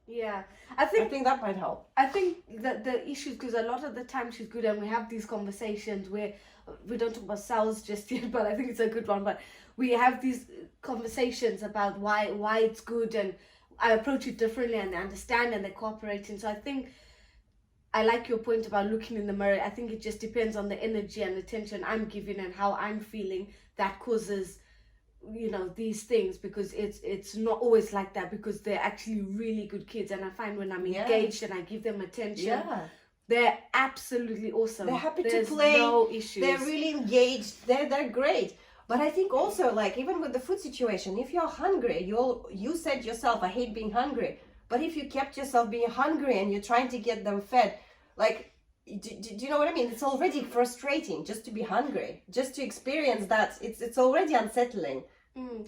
Yeah. I think that might help. I think that the issue, because a lot of the time she's good and we have these conversations where we don't talk about cells just yet, but I think it's a good one. But we have these conversations about why it's good, and I approach it differently, and they understand and they're cooperating. So I think I like your point about looking in the mirror. I think it just depends on the energy and attention I'm giving and how I'm feeling that causes, you know, these things, because it's not always like that, because they're actually really good kids, and I find when I'm engaged and I give them attention, they're absolutely awesome. They're happy There's to play. No issues. They're really engaged. They're great. But I think also, like, even with the food situation, if you're hungry, you said yourself, I hate being hungry. But if you kept yourself being hungry and you're trying to get them fed, like, do you know what I mean? It's already frustrating just to be hungry, just to experience that. It's already unsettling. Sorry,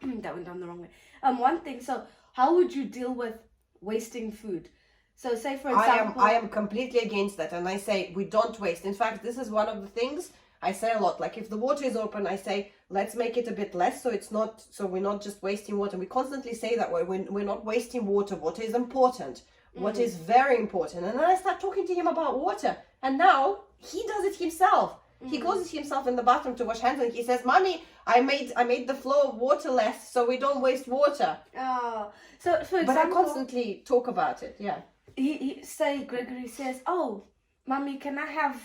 that went down the wrong way. One thing. So, how would you deal with wasting food? So, say for example, I am completely against that, and I say we don't waste. In fact, this is one of the things I say a lot. Like, if the water is open, I say let's make it a bit less, so we're not just wasting water. We constantly say that way. We're not wasting water. Water is important. What is very important. And then I start talking to him about water, and now he does it himself. He goes himself in the bathroom to wash hands, and he says, "Mommy, I made the flow of water less, so we don't waste water." Oh, so for example, but I constantly talk about it. Yeah. Gregory says, "Oh, Mommy, can I have,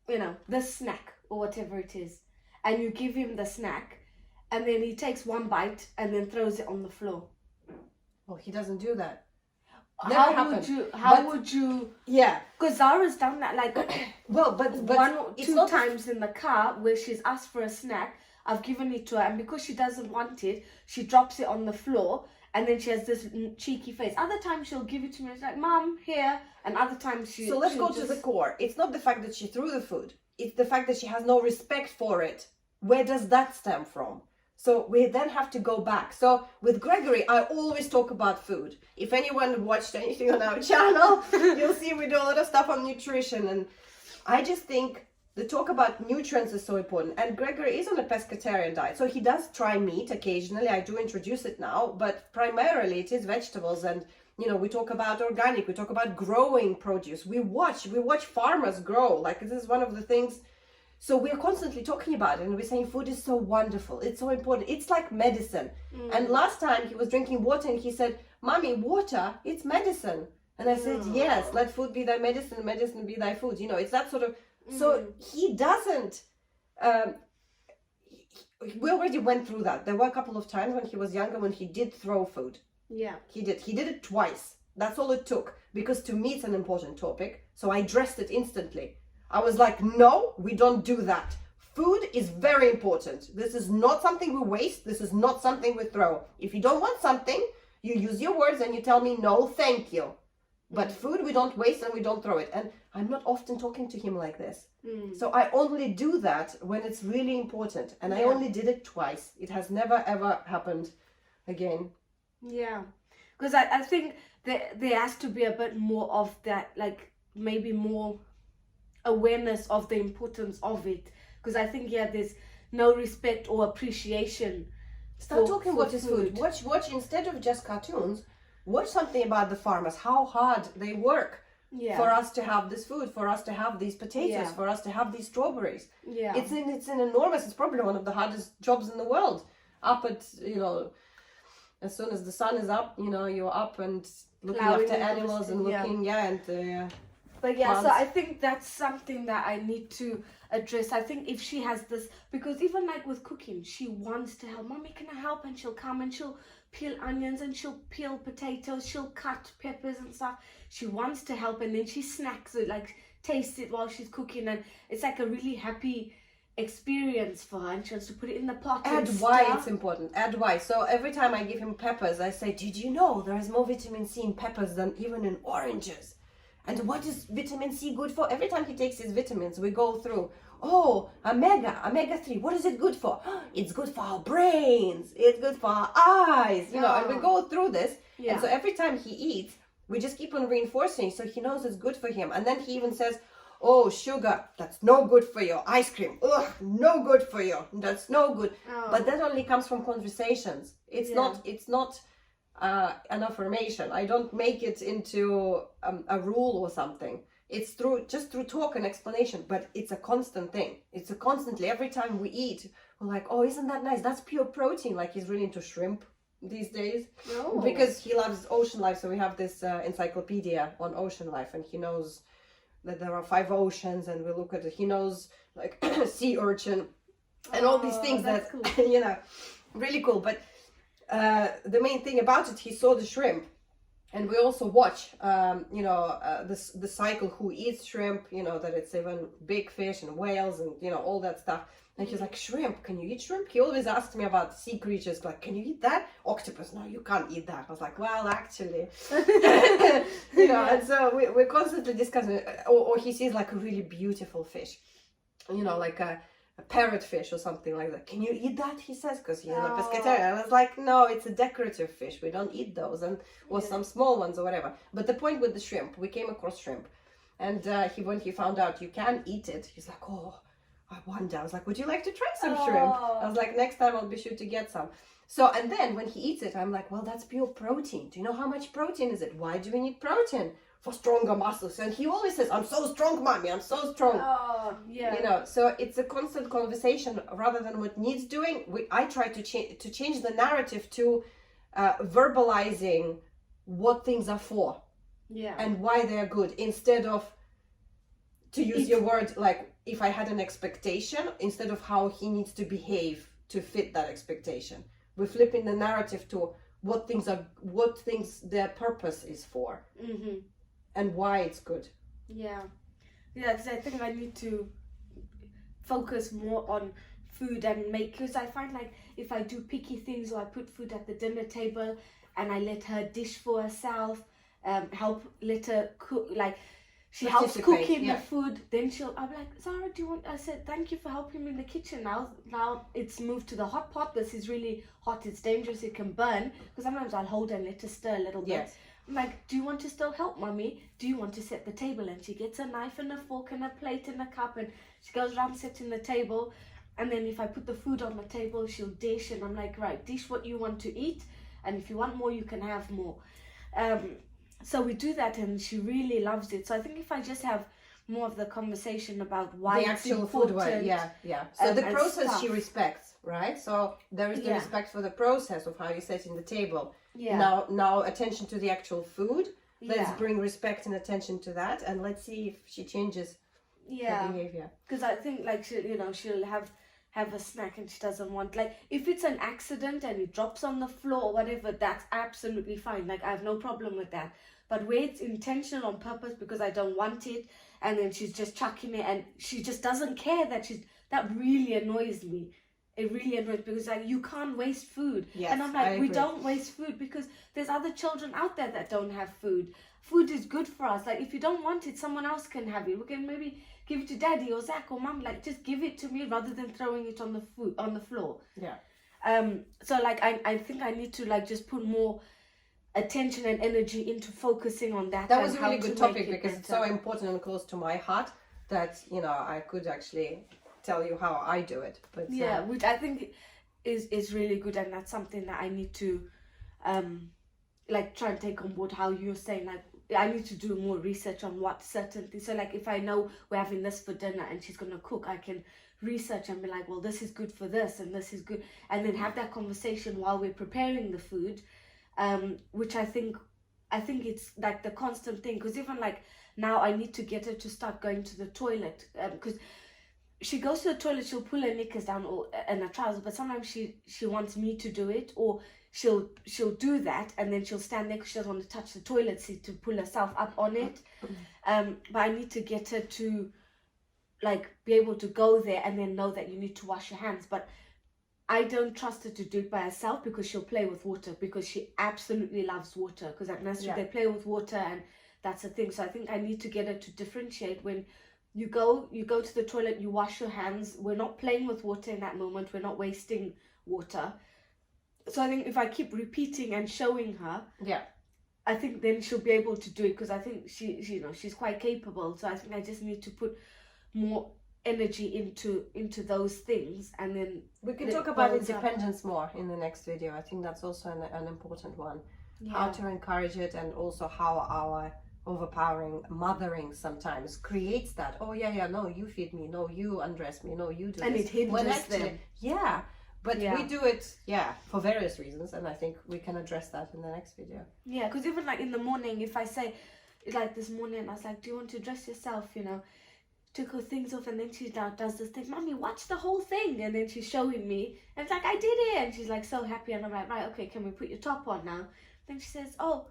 you know, this snack or whatever it is?" And you give him the snack, and then he takes one bite and then throws it on the floor. Well, he doesn't do that. How would you? Yeah. Because Zara's done that, like, well, but one or two times in the car where she's asked for a snack. I've given it to her, and because she doesn't want it, she drops it on the floor, and then she has this cheeky face. Other times she'll give it to me. It's like, "Mom, here," and other times she. So let's go to the core. It's not the fact that she threw the food. It's the fact that she has no respect for it. Where does that stem from? So we then have to go back. So with Gregory, I always talk about food. If anyone watched anything on our channel, you'll see we do a lot of stuff on nutrition. And I just think the talk about nutrients is so important. And Gregory is on a pescatarian diet. So he does try meat occasionally. I do introduce it now, but primarily it is vegetables. And, you know, we talk about organic, we talk about growing produce. We watch farmers grow. Like, this is one of the things. So we're constantly talking about it, and we're saying food is so wonderful. It's so important. It's like medicine. And last time he was drinking water, and he said, "Mommy, water, it's medicine." And I said, "Yes, let food be thy medicine, medicine be thy food." You know, it's that sort of. So he doesn't. We already went through that. There were a couple of times when he was younger when he did throw food. Yeah. He did. He did it twice. That's all it took, because to me it's an important topic. So I addressed it instantly. I was like, "No, we don't do that. Food is very important. This is not something we waste. This is not something we throw. If you don't want something, you use your words and you tell me, 'No, thank you.' But food, we don't waste and we don't throw it." And I'm not often talking to him like this. So I only do that when it's really important. And I only did it twice. It has never, ever happened again. Yeah. Because I think there has to be a bit more of that, like, maybe more awareness of the importance of it, because I think there's no respect or appreciation. Start talking what is food. Watch instead of just cartoons, watch something about the farmers, how hard they work for us to have this food, for us to have these potatoes, for us to have these strawberries. It's an enormous, it's probably one of the hardest jobs in the world. Up at, you know, as soon as the sun is up, you know, you're up and looking after animals and looking But plants. so I think that's something that I need to address. I think if she has this, because even like with cooking, she wants to help. "Mommy, can I help?" And she'll come and she'll peel onions and she'll peel potatoes, she'll cut peppers and stuff. She wants to help, and then she snacks it, like tastes it while she's cooking, and it's like a really happy experience for her, and she wants to put it in the pot. Add why it's important. Add why. So every time I give him peppers, I say, "Did you know there is more vitamin C in peppers than even in oranges? And what is vitamin C good for?" Every time he takes his vitamins, we go through, omega-3, what is it good for? It's good for our brains, it's good for our eyes, you know, and we go through this. And so every time he eats, we just keep on reinforcing, so he knows it's good for him. And then he even says, "Oh, sugar, that's no good for you. Ice cream, ugh, no good for you. That's no good." But that only comes from conversations. It's not an affirmation. I don't make it into a rule or something. It's just through talk and explanation, but it's a constant thing. It's a constantly, every time we eat, we're like, oh, isn't that nice? That's pure protein. Like, he's really into shrimp these days. Oh. Because he loves ocean life. So we have this encyclopedia on ocean life, and he knows that there are 5 oceans, and we look at it. He knows like sea urchin and all these things that, cool. you know, really cool. But the main thing about it, he saw the shrimp. And we also watch, you know, the cycle who eats shrimp, you know, that it's even big fish and whales and, you know, all that stuff. And he's like, shrimp, can you eat shrimp? He always asks me about sea creatures, like, can you eat that? Octopus, no, you can't eat that. I was like, well, actually, you know, and so we're constantly discussing, or he sees like a really beautiful fish, you know, like a parrotfish or something like that. Can you eat that? He says, because he's a pescatarian. I was like, no, it's a decorative fish. We don't eat those, and or some small ones or whatever. But the point with the shrimp, we came across shrimp, and when he found out you can eat it, he's like, oh, I wonder. I was like, would you like to try some shrimp? I was like, next time I'll be sure to get some. So, and then when he eats it, I'm like, well, that's pure protein. Do you know how much protein is it? Why do we need protein? For stronger muscles. And he always says, I'm so strong, mommy, I'm so strong. Oh, yeah. You know, so it's a constant conversation rather than what needs doing. I try to change the narrative to verbalizing what things are for. Yeah. And why they're good, instead of, to use your word, like, if I had an expectation, instead of how he needs to behave to fit that expectation. We're flipping the narrative to what things their purpose is for. Mm-hmm. And why it's good. Yeah, because I think I need to focus more on food and make, because I find like if I do picky things or I put food at the dinner table and I let her dish for herself, let her cook, like she helps cooking the food, then I'm like, Zara, do you want, I said, thank you for helping me in the kitchen. Now it's moved to the hot pot. This is really hot, it's dangerous, it can burn, because sometimes I'll hold her and let her stir a little bit. Yes. I'm like, do you want to still help, mommy? Do you want to set the table? And she gets a knife and a fork and a plate and a cup, and she goes around setting the table. And then if I put the food on the table, she'll dish, and I'm like, right, dish what you want to eat, and if you want more, you can have more. So we do that, and she really loves it. So I think if I just have more of the conversation about why the it's actual important, food way, yeah. So the process stuff. she respects, right? So there is the respect for the process of how you set in the table. Yeah. Now attention to the actual food. Let's Yeah. bring respect and attention to that, and let's see if she changes her behavior. Because I think like she'll have a snack and she doesn't want, like, if it's an accident and it drops on the floor or whatever, that's absolutely fine. Like, I have no problem with that. But where it's intentional on purpose because I don't want it, and then she's just chucking it and she just doesn't care, that really annoys me. It really annoys, because like, you can't waste food. Yes, and I'm like, we don't waste food because there's other children out there that don't have food. Food is good for us. Like, if you don't want it, someone else can have it. We can maybe give it to daddy or Zach or mum. Like, just give it to me rather than throwing it on the floor. Yeah. So like, I think I need to like just put more attention and energy into focusing on that. That was a really good topic because it's so important and close to my heart that, you know, I could actually tell you how I do it. But yeah, which I think is really good, and that's something that I need to like try and take on board. How you're saying, like, I need to do more research on what certain things. So like, if I know we're having this for dinner and she's gonna cook, I can research and be like, well, this is good for this and this is good, and then have that conversation while we're preparing the food, which I think it's like the constant thing. Because even like now I need to get her to start going to the toilet, because she goes to the toilet, she'll pull her knickers down and her trousers, but sometimes she wants me to do it, or she'll do that and then she'll stand there because she doesn't want to touch the toilet seat to pull herself up on it. But I need to get her to like be able to go there and then know that you need to wash your hands. But I don't trust her to do it by herself because she'll play with water, because she absolutely loves water, because at nursery they play with water and that's the thing. So I think I need to get her to differentiate. When you go to the toilet, you wash your hands. We're not playing with water in that moment. We're not wasting water. So I think if I keep repeating and showing her, I think then she'll be able to do it, because I think she's quite capable. So I think I just need to put more energy into those things, and then we can talk about independence more in the next video. I think that's also an important one. how to encourage it, and also how our overpowering mothering sometimes creates that, oh yeah, no, you feed me, no, you undress me, no, you do And this. it hinders them. Yeah, but Yeah. we do it, for various reasons, and I think we can address that in the next video. Yeah, because even like in the morning, if I say, like this morning, I was like, do you want to dress yourself, you know? Took her things off, and then she does this thing, Mommy, watch the whole thing. And then she's showing me, and it's like, I did it. And she's like so happy, and I'm like, right, okay, can we put your top on now? Then she says, oh,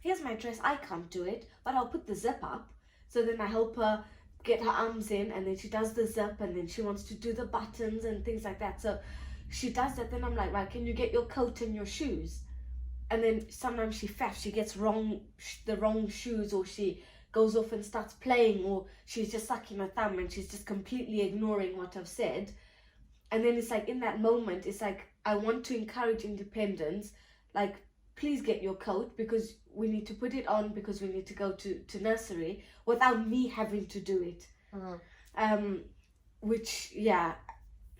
here's my dress, I can't do it, but I'll put the zip up. So then I help her get her arms in, and then she does the zip, and then she wants to do the buttons and things like that. So she does that. Then I'm like, right, can you get your coat and your shoes? And then sometimes she faffs, she gets the wrong shoes, or she goes off and starts playing, or she's just sucking her thumb and she's just completely ignoring what I've said. And then it's like, in that moment, it's like, I want to encourage independence. Like, please get your coat, because we need to put it on, because we need to go to nursery, without me having to do it. Which, yeah,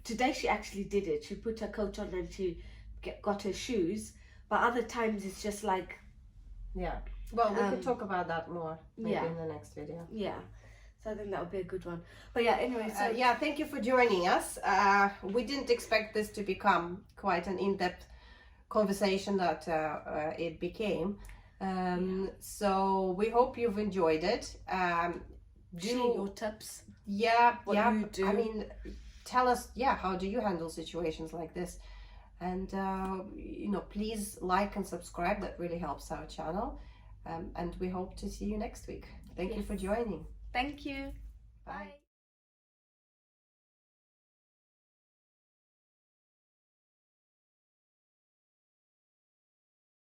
today she actually did it. She put her coat on and she got her shoes. But other times it's just like... Yeah. Well, we could talk about that more maybe in the next video. Yeah. So I think that would be a good one. But yeah, anyway, so... thank you for joining us. We didn't expect this to become quite an in-depth conversation that it became. So we hope you've enjoyed it. Share your tips. Yeah, what you do. I mean, tell us, how do you handle situations like this? And, please like and subscribe. That really helps our channel. And we hope to see you next week. Thank you for joining. Thank you. Bye. Bye.